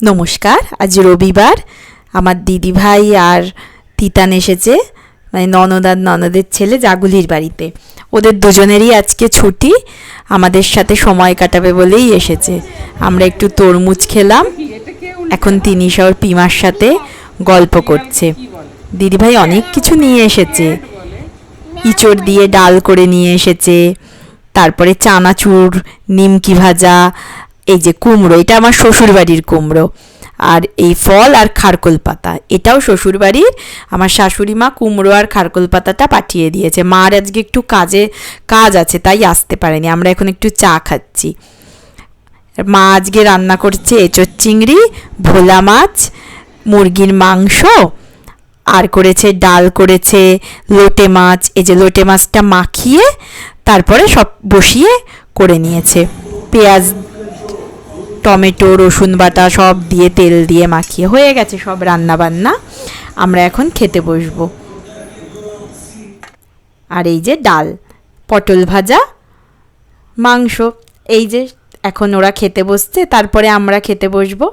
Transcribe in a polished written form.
নমস্কার। আজ রবিবার, আমার দিদিভাই আর তিতান এসেছে, মানে ননদ আর ননদের ছেলে জাগুলির বাড়িতে। ওদের দুজনেরই আজকে ছুটি, আমাদের সাথে সময় কাটাবে বলেই এসেছে। আমরা একটু তরমুজ খেলাম, এখন তিনিশা ওর পিমার সাথে গল্প করছে। দিদিভাই অনেক কিছু নিয়ে এসেছে, ইঁচড় দিয়ে ডাল করে নিয়ে এসেছে, তারপরে চানাচুর, নিমকি ভাজা, এই যে কুমড়ো, এটা আমার শ্বশুরবাড়ির কুমড়ো, আর এই ফল আর খারকোল পাতা, এটাও শ্বশুরবাড়ির। আমার শাশুড়ি মা কুমড়ো আর খারকোল পাতাটা পাঠিয়ে দিয়েছে। মার আজকে একটু কাজ আছে, তাই আসতে পারেনি। আমরা এখন একটু চা খাচ্ছি। মা আজকে রান্না করছে এঁচোড় চিংড়ি, ভোলা মাছ, মুরগির মাংস, আর করেছে ডাল, করেছে লোটে মাছ। এই যে লোটে মাছটা মাখিয়ে তারপরে সব বসিয়ে করে নিয়েছে, পেঁয়াজ, টমেটো, রসুন বাটা সব দিয়ে তেল দিয়ে মাখিয়ে হয়ে গেছে সব রান্না বান্না। আমরা এখন খেতে বসবো। আর এই যে ডাল, পটল ভাজা, মাংস, এই যে এখন ওরা খেতে বসছে, তারপরে আমরা খেতে বসবো।